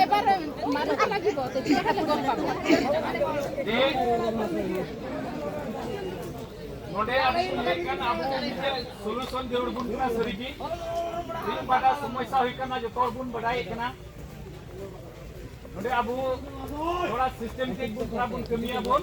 এবার মাথা লাগিব তেতিয়াহে গম পাব नोडे आबो सोल्यूशन जरूर बुन कना सरीगी दिन बाटा समस्या होई कना जो तोर बुन बढ़ाई कना नोडे आबो थोड़ा सिस्टम के बुन थोड़ा बुन कमिया बोल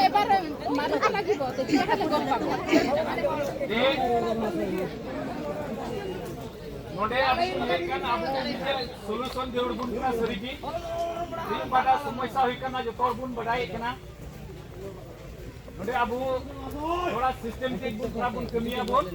এবার মাথা লাগিব তেতিয়াহে গম পাব नोडे आबो सोल्यूशन जरूर बुन कना सरीगी दिन बाटा समस्या होई कना जो तोर बुन बढ़ाई कना नोडे आबो थोड़ा सिस्टम के बुन थोड़ा बुन कमिया बोल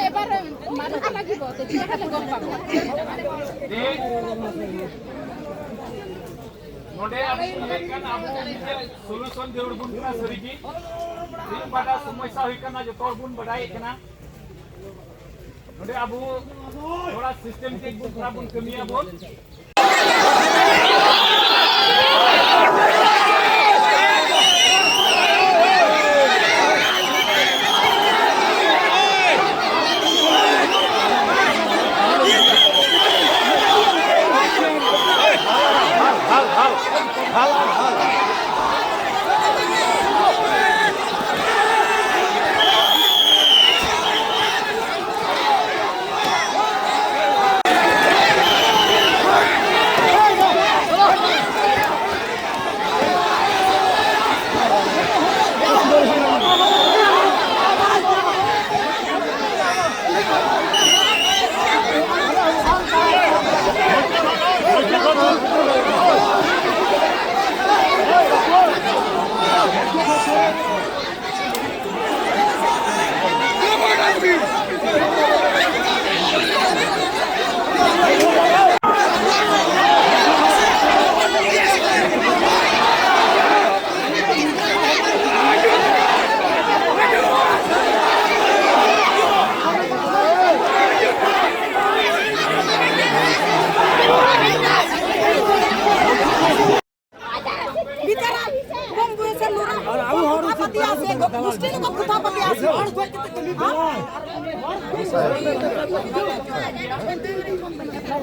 এবার মাথা লাগিব তেতিয়াহে গম পাব नोडे आबो सोल्यूशन जरूर बुन कना सरीगी दिन बाटा समस्या होई कना जो तोर बुन बढ़ाई कना नोडे आबो थोड़ा सिस्टम के बुन थोड़ा बुन कमिया बोल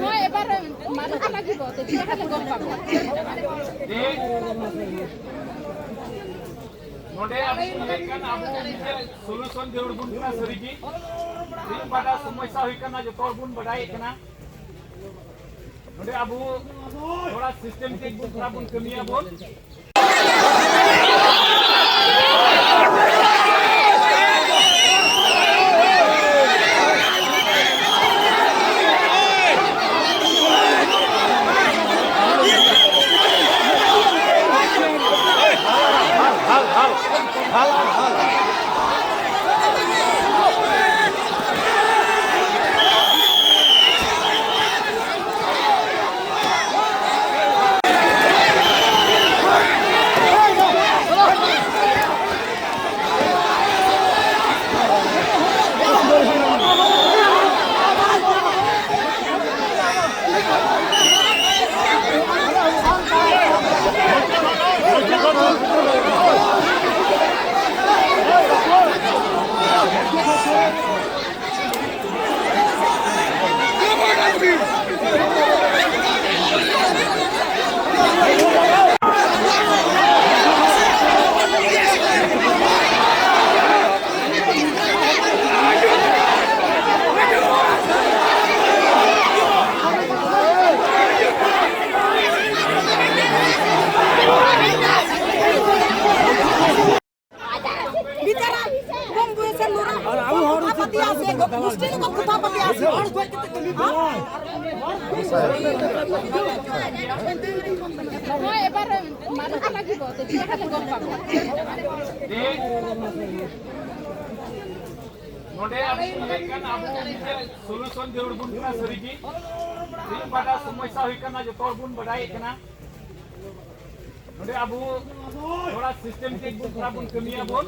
হয় এবাৰ মাৰিব লাগিব তেতিয়াহ'লে গম পাব नोडे अभी लेकिन अब सोल्यूशन जरूर बुनना सरीगी दिन बड़ा समस्या हुई करना जो तौर बुन बढ़ाए करना नोडे अब थोड़ा सिस्टम के बुन बुन कमियां बोल হয় এবাৰ মাৰিব লাগিব তেতিয়াহ'লে গম পাব नोडे अभी लेकिन अब सोल्यूशन जरूर बुनना सरीगी दिन बड़ा समस्या हुई करना जो तौर बुन बढ़ाए करना नोडे अब थोड़ा सिस्टम के बुन कमियां बोल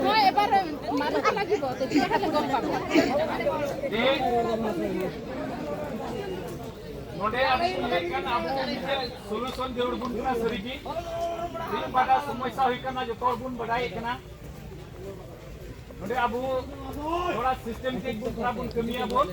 হয় এবাৰ মাৰিব লাগিব তেতিয়াহ'লে গম পাব नोडे अभी लेकिन अब सोल्यूशन जरूर बुनना सरीगी दिन बड़ा समस्या हुई करना जो तौर बुन बढ़ाए करना नोडे अब थोड़ा सिस्टम के बुन कमियां बोल